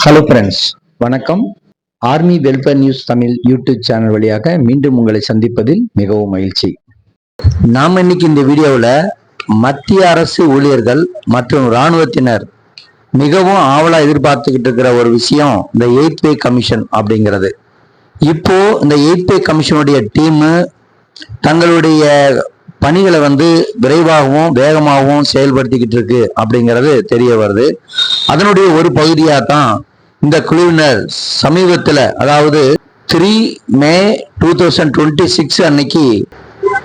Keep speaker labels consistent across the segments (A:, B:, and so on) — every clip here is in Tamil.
A: ஹலோ ஃப்ரெண்ட்ஸ், வணக்கம். Army welfare news Tamil YouTube channel வழியாக மீண்டும் உங்களை சந்திப்பதில் மிகவும் மகிழ்ச்சி. நாம் இன்னைக்கு இந்த வீடியோவில் மத்திய அரசு ஊழியர்கள் மற்றும் இராணுவத்தினர் மிகவும் ஆவலா எதிர்பார்த்துக்கிட்டு இருக்கிற ஒரு விஷயம் இந்த 8th பே கமிஷன் அப்படிங்கிறது. இப்போ இந்த 8th பே கமிஷனுடைய டீமு தங்களுடைய பணிகளை விரைவாகவும் வேகமாகவும் செயல்படுத்திக்கிட்டு இருக்கு அப்படிங்கிறது தெரிய வருது. அதனுடைய ஒரு பகுதியாக தான் இந்த குழுவினர் சமீபத்தில், அதாவது 3 மே 2026 அன்னைக்கு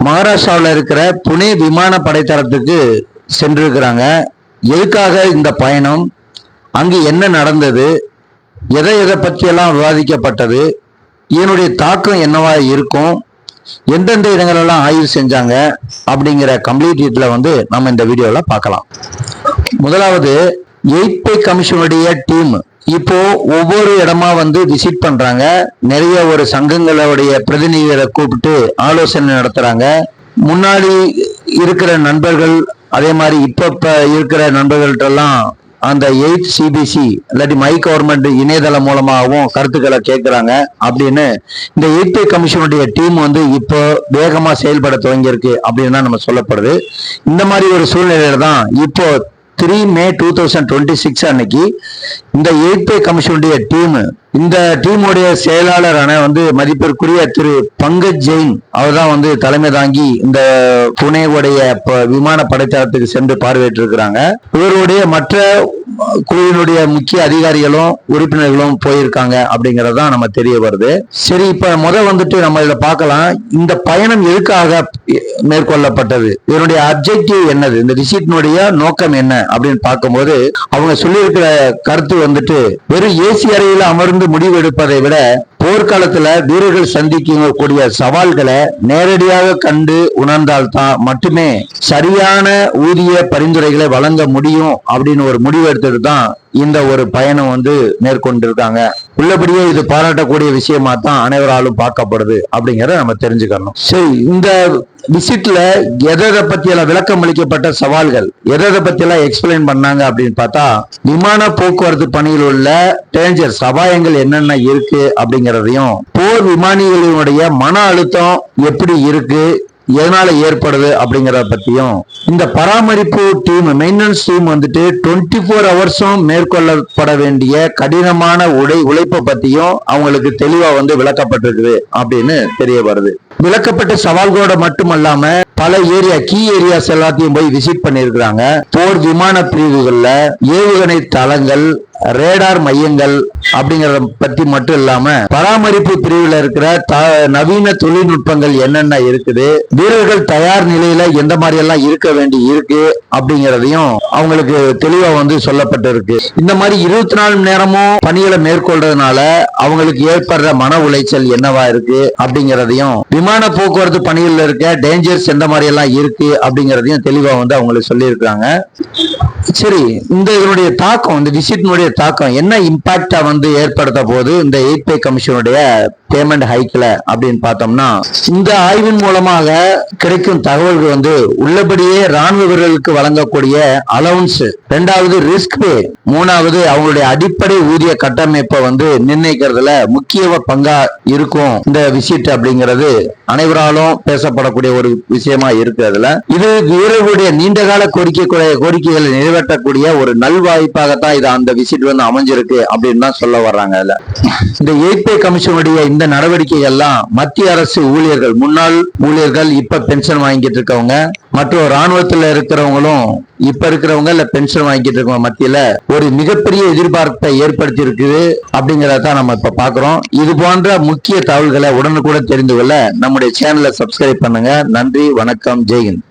A: மகாராஷ்டிராவில் இருக்கிற புனே விமான படைத்தளத்துக்கு சென்றிருக்கிறாங்க. எதுக்காக இந்த பயணம், அங்கு என்ன நடந்தது, எதை பற்றியெல்லாம் விவாதிக்கப்பட்டது, இதனுடைய தாக்கம் என்னவா இருக்கும், எந்தெந்த இடங்களெல்லாம் ஆய்வு செஞ்சாங்க அப்படிங்கிற கம்ப்ளீட் டீட்டெயில நம்ம இந்த வீடியோவில் பார்க்கலாம். முதலாவது 8th பே கமிஷனுடைய டீம் இப்போ ஒவ்வொரு இடமா விசிட் பண்றாங்க. நிறைய ஒரு சங்கங்களுடைய பிரதிநிதிகளை கூப்பிட்டு ஆலோசனை நடத்துறாங்க. முன்னாடி இருக்கிற நண்பர்கள், அதே மாதிரி இப்ப இருக்கிற நண்பர்கள்ட்ட எல்லாம் அந்த 8th CBC இல்லாட்டி மை கவர்மெண்ட் இணையதளம் மூலமாகவும் கருத்துக்களை கேட்கிறாங்க. அப்படின்னு இந்த 8th பே கமிஷனுடைய டீம் இப்போ வேகமா செயல்பட துவங்கியிருக்கு அப்படின்னு தான் நம்ம சொல்லப்படுது. இந்த மாதிரி ஒரு சூழ்நிலையில தான் இப்போ 3 மே 2026 அன்னைக்கு இந்த 8th பே கமிஷனுடைய டீம், இந்த டீமுடைய செயலாளரான மதிப்பிற்குரிய திரு பங்கஜ் ஜெயின் அவர் தான் தலைமை தாங்கி இந்த புனேவுடைய விமான படைத்தளத்துக்கு சென்று பார்வையிட்டு இருக்கிறாங்க. இவருடைய மற்ற குழுவினுடைய முக்கிய அதிகாரிகளும் உறுப்பினர்களும் போயிருக்காங்க அப்படிங்கறதுதான் நம்ம தெரிய வருது. சரி, இப்ப நம்ம இதை பார்க்கலாம். இந்த பயணம் எதுக்காக மேற்கொள்ளப்பட்டது, இதனுடைய அப்ஜெக்டிவ் என்னது, இந்த விசிட்டினுடைய நோக்கம் என்ன அப்படின்னு பார்க்கும்போது அவங்க சொல்லி இருக்கிற கருத்து வெறும் ஏசி அறையில் அமர்ந்து முடிவு எடுப்பதை விட போர்க்காலத்துல வீரர்கள் சந்திக்கக்கூடிய சவால்களை நேரடியாக கண்டு உணர்ந்தால்தான் மட்டுமே சரியான ஊதிய பரிந்துரைகளை வழங்க முடியும் அப்படின்னு ஒரு முடிவு எடுத்துட்டு தான் இந்த ஒரு பயணம் மேற்கொண்டிருக்காங்க. உள்ளபடியே இது பாராட்டக்கூடிய விஷயமா தான் அனைவராலும் பார்க்கப்படுது அப்படிங்கிறத நம்ம தெரிஞ்சுக்கணும். சரி, இந்த விசிட்ல எதை பத்தி எல்லாம் விளக்கம் அளிக்கப்பட்ட சவால்கள், எதை பத்தி எல்லாம் எக்ஸ்பிளைன் பண்ணாங்க அப்படின்னு பார்த்தா, விமான போக்குவரத்து பணியில் உள்ள டேஞ்சர்ஸ், அபாயங்கள் என்னென்ன இருக்கு அப்படிங்கிறதையும், போர் விமானிகளினுடைய மன அழுத்தம் எப்படி இருக்கு, எதனால ஏற்படுது அப்படிங்கறத பத்தியும், இந்த பராமரிப்பு டீம், மெயின்டெனன்ஸ் டீம் 24 ஹவர்ஸும் மேற்கொள்ளப்பட வேண்டிய கடினமான உழைப்பை பத்தியும் அவங்களுக்கு தெளிவா விளக்கப்பட்டிருக்குது அப்படின்னு தெரிய வருது. விளக்கப்பட்ட சவால்களோட மட்டுமல்லாம பல கீ ஏரியாஸ் எல்லாத்தையும் போய் விசிட் பண்ணிருக்கிறாங்க. போர் விமான பிரிவுகள்ல ஏவுகணை தளங்கள், ரேடார் மையங்கள் அப்படிங்கறத பத்தி மட்டும் இல்லாம பராமரிப்பு பிரிவுல இருக்கிற நவீன தொழில்நுட்பங்கள் என்னென்ன இருக்குது, வீரர்கள் தயார் நிலையில எந்த மாதிரி எல்லாம் இருக்க வேண்டி இருக்கு அப்படிங்கறதையும் அவங்களுக்கு தெளிவா சொல்லப்பட்டிருக்கு. இந்த மாதிரி 24 மணி நேரமும் பணிகளை மேற்கொள்றதுனால அவங்களுக்கு ஏற்படுற மன உளைச்சல் என்னவா இருக்கு அப்படிங்கறதையும், விமான போக்குவரத்து பணியில் இருக்க டேஞ்சர்ஸ் எந்த மாதிரி எல்லாம் இருக்கு அப்படிங்கறதையும் தெளிவா அவங்களுக்கு சொல்லி இருக்காங்க. சரி, இதனுடைய தாக்கம், இந்த விசிட்டினுடைய தாக்கம் என்ன இம்பாக்டா ஏற்படுத்த போது இந்த 8th பே கமிஷனுடைய பேமெண்ட் ஹைக்ல அப்படின்னு பார்த்தோம்னா, இந்த ஆய்வின் மூலமாக கிடைக்கும் தகவல்கள் உள்ளபடியே ராணுவ வீரர்களுக்கு வழங்கக்கூடிய அலவுன்ஸ், 2வது ரிஸ்க் பே, 3வது அவங்களுடைய அடிப்படை ஊதிய கட்டமைப்பை நிர்ணயிக்கிறதுல முக்கிய பங்கா இருக்கும் இந்த விசிட் அப்படிங்கிறது அனைவராலும் பேசப்படக்கூடிய ஒரு விஷயமா இருக்கு. அதுல இது வீரர்களுடைய நீண்டகால கோரிக்கைகளை நிறைவேற்றக்கூடிய ஒரு நல்வாய்ப்பாகத்தான் இது அந்த விசிட் அமைஞ்சிருக்கு அப்படின்னு தான் சொல்ல வர்றாங்க. அதுல இந்த 8th பே கமிஷனுடைய இந்த நடவடிக்கைகள் எல்லாம் மத்திய அரசு ஊழியர்கள், முன்னாள் ஊழியர்கள், இப்ப பென்ஷன் வாங்கிட்டு இருக்கவங்க, மற்றும் ராணுவத்துல இருக்கிறவங்களும் இப்ப இருக்கிறவங்க இல்ல பென்ஷன் வாங்கிட்டு இருக்கவங்க மத்தியில ஒரு மிகப்பெரிய எதிர்பார்ப்பை ஏற்படுத்தி இருக்குது அப்படிங்கறத நம்ம இப்ப பாக்குறோம். இது போன்ற முக்கிய தகவல்களை உடனுக்குடன் தெரிந்து கொள்ள நம்முடைய சேனலை சப்ஸ்கிரைப் பண்ணுங்க. நன்றி, வணக்கம், ஜெய்ஹிந்த்.